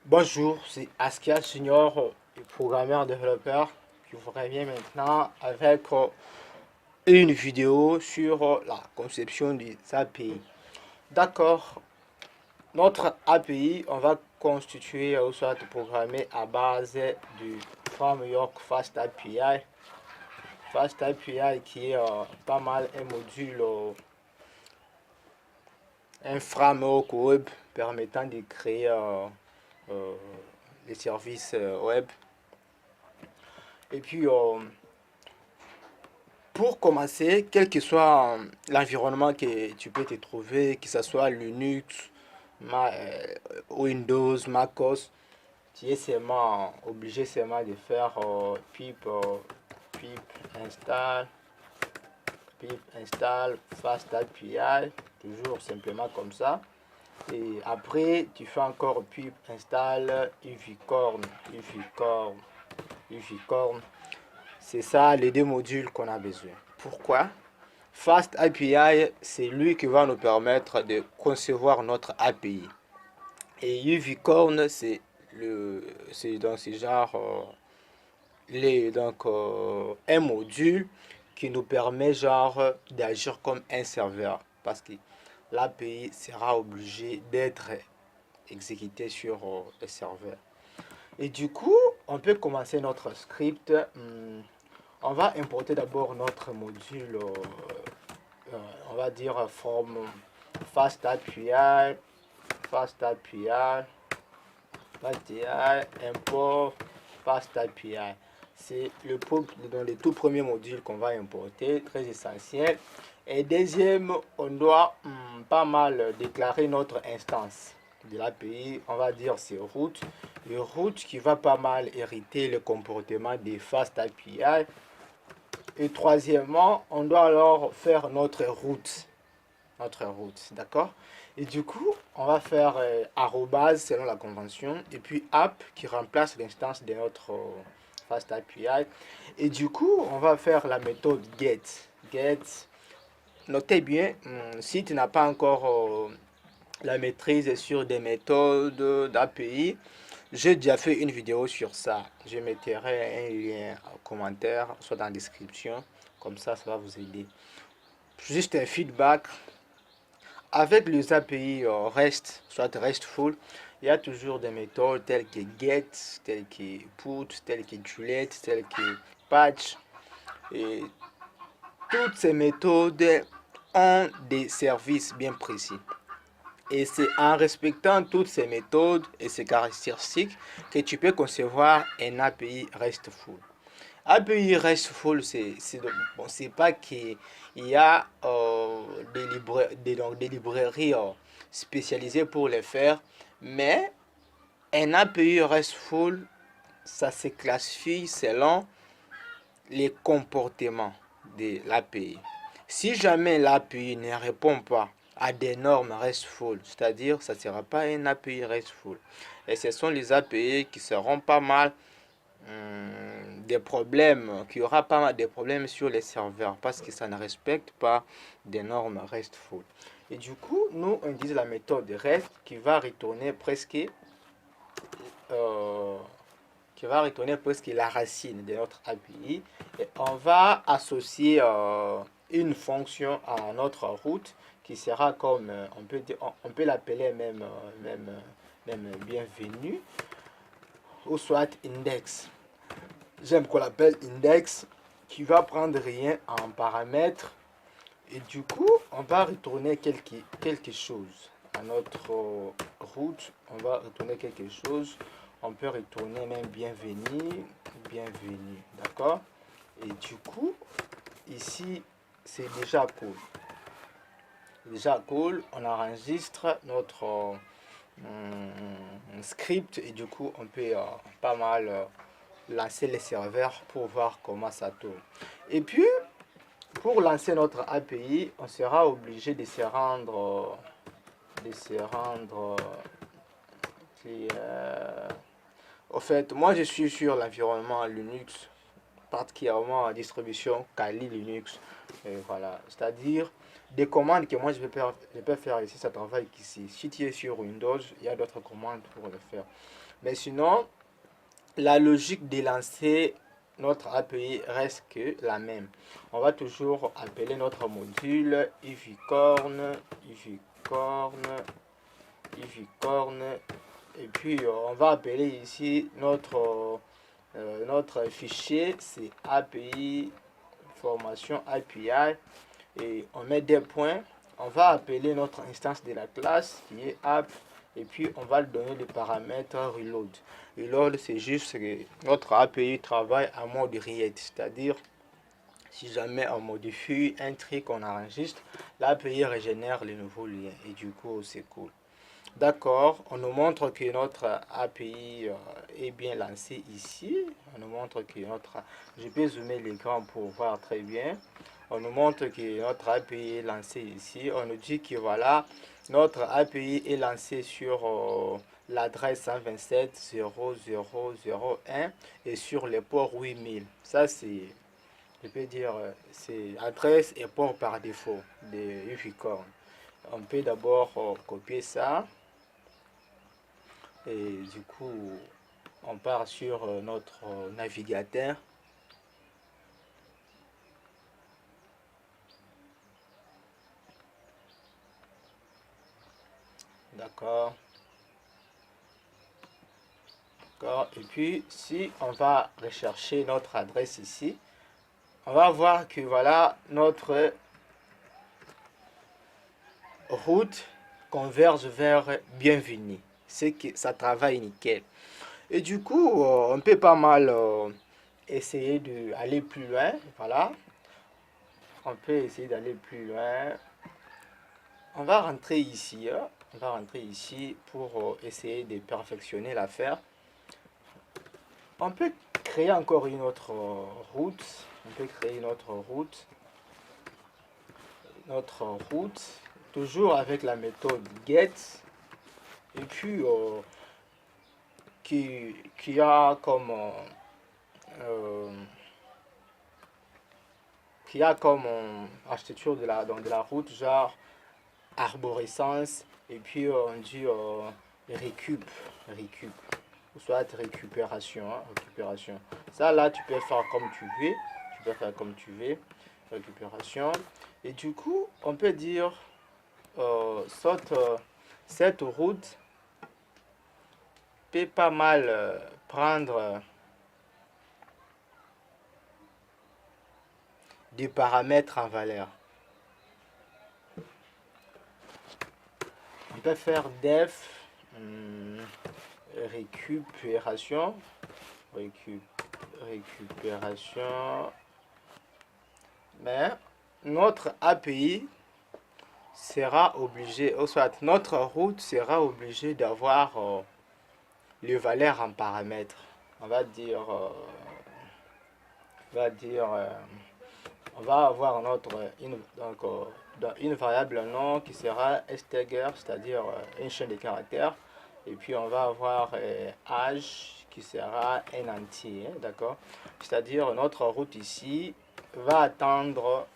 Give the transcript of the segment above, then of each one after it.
Bonjour, c'est Askia Junior, programmeur développeur, qui vous revient maintenant avec une vidéo sur la conception des API. D'accord, notre API, on va constituer ou soit programmer à base du framework Fast API. Fast API qui est pas mal un module, un framework web permettant de créer euh, les services web. Et puis, pour commencer, quel que soit l'environnement que tu peux te trouver, que ce soit Linux, Windows, MacOS, tu es seulement obligé seulement de faire pip install fast API, toujours simplement comme ça. Et après, tu fais encore pip install uvicorn. C'est ça les deux modules qu'on a besoin. Pourquoi? Fast API, c'est lui qui va nous permettre de concevoir notre API. Et Uvicorn, c'est dans ce genre un module qui nous permet genre d'agir comme un serveur parce que l'API sera obligé d'être exécuté sur le serveur. Et du coup, on peut commencer notre script. On va importer d'abord notre module, on va dire from fast API, import fast API. C'est dans les tout premiers modules qu'on va importer, très essentiel. Et deuxième, on doit pas mal déclarer notre instance de l'API. On va dire c'est root. Le root qui va pas mal hériter le comportement des fast API. Et troisièmement, on doit alors faire notre route. D'accord? Et du coup, on va faire arrobase selon la convention, et puis app qui remplace l'instance de notre fast API. Et du coup, on va faire la méthode get. Get. Notez bien, si tu n'as pas encore la maîtrise sur des méthodes d'API, j'ai déjà fait une vidéo sur ça. Je mettrai un lien en commentaire, soit dans la description. Comme ça va vous aider. Juste un feedback. Avec les API REST, soit RESTful, il y a toujours des méthodes telles que get, telles que put, telles que delete, telles que patch. Et toutes ces méthodes ont des services bien précis. Et c'est en respectant toutes ces méthodes et ces caractéristiques que tu peux concevoir un API RESTful. API RESTful, c'est pas qu'il y a des librairies spécialisées pour les faire, mais un API RESTful, ça se classifie selon les comportements de l'API. Si jamais l'API ne répond pas à des normes RESTful, c'est-à-dire ça ne sera pas un API RESTful. Et ce sont les API qui seront pas mal des problèmes, qu'il y aura pas mal de problèmes sur les serveurs parce que ça ne respecte pas des normes RESTful. Et du coup, nous, on utilise la méthode REST euh, qui va retourner presque la racine de notre API. Et on va associer une fonction à notre route qui sera comme, on peut l'appeler même bienvenue ou soit index. J'aime qu'on l'appelle index qui va prendre rien en paramètre et du coup on va retourner quelque chose à notre route. On va retourner quelque chose, on peut retourner même bienvenue, d'accord. Et du coup ici c'est déjà cool, on enregistre notre script et du coup on peut pas mal lancer les serveurs pour voir comment ça tourne. Et puis, pour lancer notre API, on sera obligé de se rendre, au fait, moi je suis sur l'environnement Linux, particulièrement la distribution Kali Linux. Et voilà, c'est-à-dire des commandes que moi je peux faire ici, ça travaille ici. Si tu es sur Windows, il y a d'autres commandes pour le faire. Mais sinon, la logique de lancer notre API reste que la même. On va toujours appeler notre module ificorn, et puis on va appeler ici notre fichier, c'est API formation API, et on met des points. On va appeler notre instance de la classe qui est app, et puis on va lui donner le paramètre reload. Reload, c'est juste que notre API travaille en mode read, c'est-à-dire si jamais on modifie un truc qu'on enregistre, l'API régénère les nouveaux liens, et du coup c'est cool. D'accord, on nous montre que notre API est bien lancé ici. On nous montre que notre... Je peux zoomer l'écran pour voir très bien. On nous montre que notre API est lancé ici. On nous dit que voilà, notre API est lancé sur l'adresse 127.0.0.0.1 et sur les ports 8000. Ça, c'est, je peux dire, c'est adresse et port par défaut de Uficorn. On peut d'abord copier ça. Et du coup, on part sur notre navigateur. D'accord. Et puis, si on va rechercher notre adresse ici, on va voir que voilà, notre route converge vers bienvenue. C'est que ça travaille nickel. Et du coup, on peut pas mal essayer d'aller plus loin. Voilà. On peut essayer d'aller plus loin. On va rentrer ici. On va rentrer ici pour essayer de perfectionner l'affaire. On peut créer encore une autre route. On peut créer une autre route. Toujours avec la méthode get. Et puis, qui a comme architecture de la route, genre arborescence, et puis on dit récup, ou soit récupération, récupération. Ça là, tu peux faire comme tu veux, récupération. Et du coup, on peut dire cette route peut pas mal prendre des paramètres en valeur. On peut faire def récupération, mais notre API sera obligé, ou soit notre route sera obligée d'avoir les valeurs en paramètres. On va dire, on va avoir une variable nom qui sera stger, c'est-à-dire une chaîne de caractères. Et puis on va avoir âge qui sera un entier, d'accord? C'est-à-dire notre route ici va attendre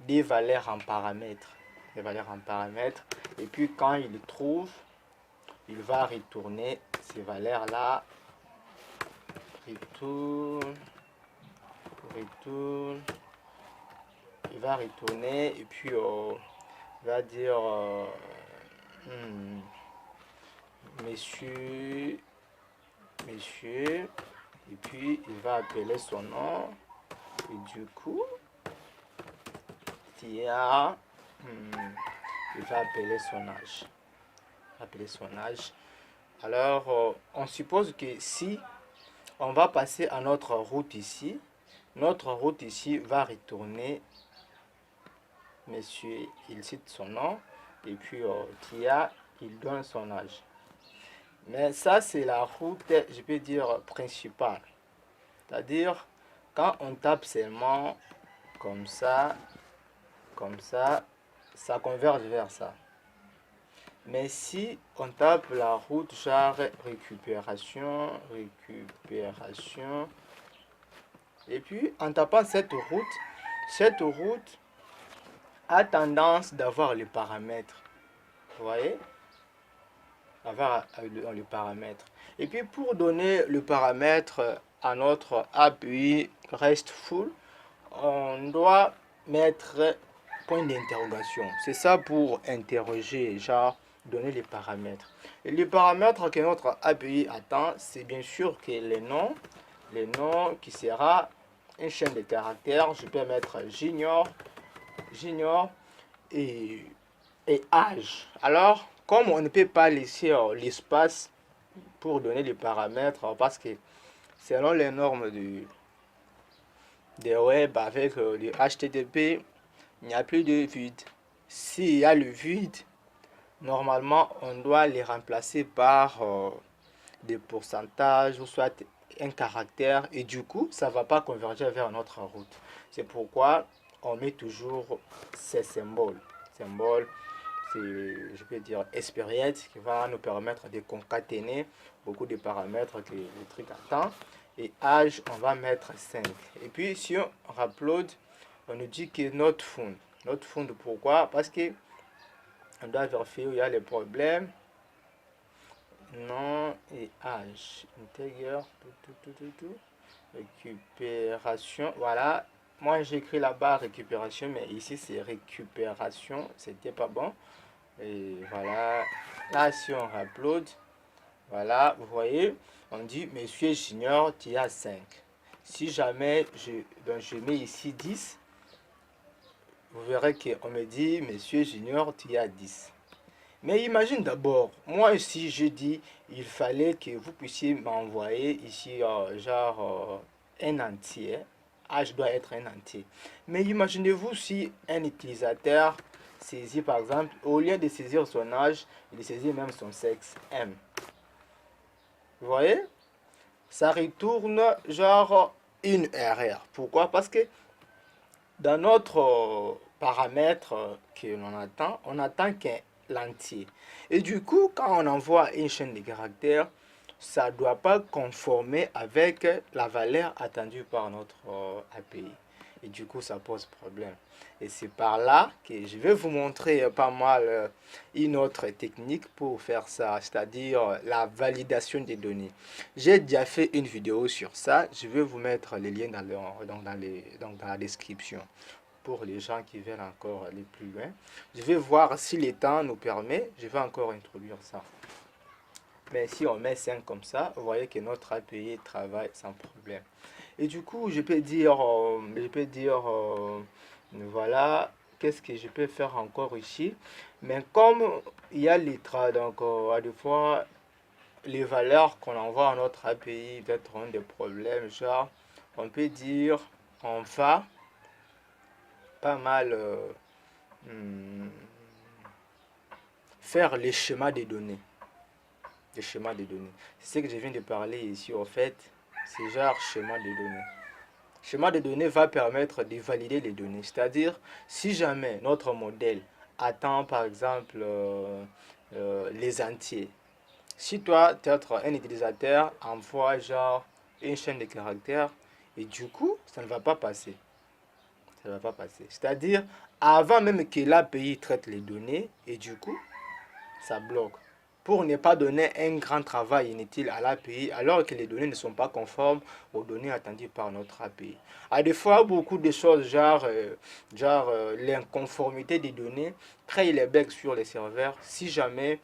des valeurs en paramètres. Et puis quand il trouve, il va retourner ces valeurs-là. Retourne. Il va retourner et puis il va dire monsieur, et puis il va appeler son nom, et du coup il va appeler son âge. Alors on suppose que si on va passer à notre route ici va retourner monsieur, il cite son nom, et puis Tia, il donne son âge. Mais ça, c'est la route, je peux dire, principale. C'est-à-dire, quand on tape seulement comme ça, ça converge vers ça. Mais si on tape la route genre récupération, et puis en tapant cette route a tendance d'avoir les paramètres. Vous voyez? avoir dans le paramètre. Et puis pour donner le paramètre à notre API RESTful, on doit mettre point d'interrogation. C'est ça pour interroger, genre donner les paramètres. Et les paramètres que notre API attend, c'est bien sûr que les noms qui sera une chaîne de caractères. Je peux mettre junior et, et âge. Alors, comme on ne peut pas laisser l'espace pour donner les paramètres, parce que selon les normes des web avec le HTTP, il n'y a plus de vide. S'il y a le vide, normalement, on doit les remplacer par des pourcentages ou soit un caractère et du coup, ça ne va pas converger vers notre route. C'est pourquoi on met toujours ces symboles. Symboles, c'est, je peux dire, expérience qui va nous permettre de concaténer beaucoup de paramètres que le truc attend. Et âge, on va mettre 5. Et puis, si on upload, on nous dit que notre fond. Notre fond, pourquoi? Parce que on doit vérifier où il y a les problèmes. Nom et âge. Intérieur. Récupération. Voilà. Moi, j'écris là-bas récupération, mais ici, c'est récupération. C'était pas bon. Et voilà. Là, si on upload, voilà, vous voyez, on dit Monsieur Junior, tu as 5. Si jamais je mets ici 10, vous verrez qu'on me dit Monsieur Junior, tu as 10. Mais imagine d'abord, moi ici je dis, il fallait que vous puissiez m'envoyer ici un entier. H doit être un entier. Mais imaginez-vous si un utilisateur saisit par exemple, au lieu de saisir son âge, il saisit même son sexe M. Vous voyez? Ça retourne genre une erreur. Pourquoi? Parce que dans notre paramètre que l'on attend, on attend qu'un l'entier. Et du coup, quand on envoie une chaîne de caractères, ça ne doit pas conformer avec la valeur attendue par notre API. Et du coup, ça pose problème. Et c'est par là que je vais vous montrer pas mal une autre technique pour faire ça, c'est-à-dire la validation des données. J'ai déjà fait une vidéo sur ça. Je vais vous mettre les liens dans la description pour les gens qui veulent encore aller plus loin. Je vais voir si le temps nous permet. Je vais encore introduire ça. Mais si on met 5 comme ça, vous voyez que notre API travaille sans problème. Et du coup, voilà, qu'est-ce que je peux faire encore ici. Mais comme il y a les donc à des fois, les valeurs qu'on envoie à notre API vont des problèmes, genre, on peut dire, on va pas mal hmm, faire les schémas des données. Les schémas des données. C'est ce que je viens de parler ici, en fait. C'est genre schéma des données. Schéma de données va permettre de valider les données. C'est-à-dire, si jamais notre modèle attend, par exemple, les entiers. Si toi, tu es un utilisateur, envoie genre une chaîne de caractères, et du coup, ça ne va pas passer. Ça ne va pas passer. C'est-à-dire, avant même que l'API traite les données, et du coup, ça bloque. Pour ne pas donner un grand travail inutile à l'API, alors que les données ne sont pas conformes aux données attendues par notre API. À des fois, beaucoup de choses, l'inconformité des données, crée les bugs sur les serveurs, si jamais,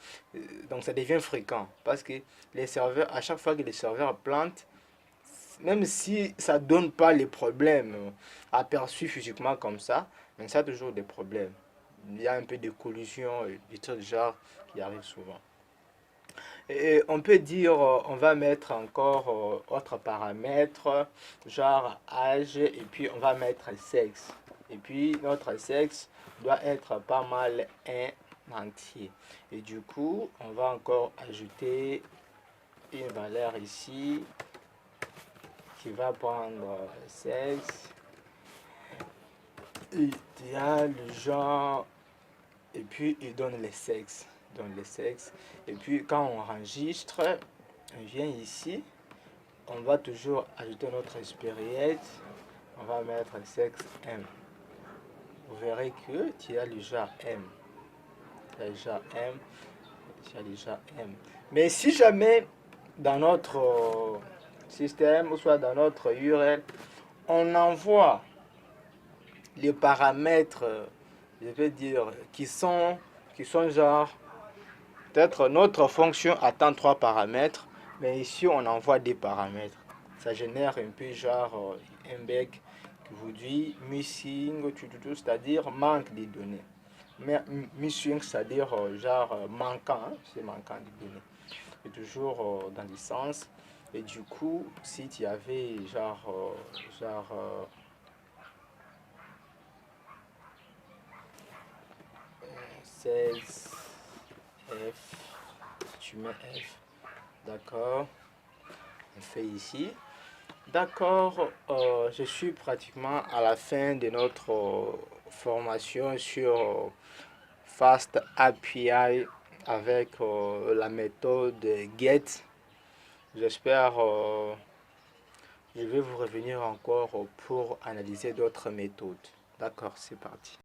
donc ça devient fréquent. Parce que les serveurs, à chaque fois que les serveurs plantent, même si ça ne donne pas les problèmes aperçus physiquement comme ça, mais ça a toujours des problèmes. Il y a un peu de collision et des trucs genre qui arrivent souvent. Et on peut dire, on va mettre encore autre paramètre, genre âge, et puis on va mettre sexe. Et puis notre sexe doit être pas mal un entier. Et du coup, on va encore ajouter une valeur ici qui va prendre sexe, idéal, genre, et puis il donne les sexes. Et puis quand on enregistre, on vient ici, on va toujours ajouter notre expérience, on va mettre sexe M. Vous verrez que tu as le genre M. Le genre M. déjà M. Mais si jamais dans notre système, ou soit dans notre URL, on envoie les paramètres, je vais dire, qui sont genre, peut-être notre fonction attend 3 paramètres, mais ici on envoie des paramètres. Ça génère un peu genre un bug qui vous dit missing, c'est-à-dire manque de données. Mais missing, c'est-à-dire genre manquant, hein, c'est manquant de données. Et toujours dans le sens. Et du coup, si tu avais genre 16 F, tu mets F, d'accord, on fait ici. D'accord, je suis pratiquement à la fin de notre formation sur Fast API avec la méthode GET. J'espère je vais vous revenir encore pour analyser d'autres méthodes. D'accord, c'est parti.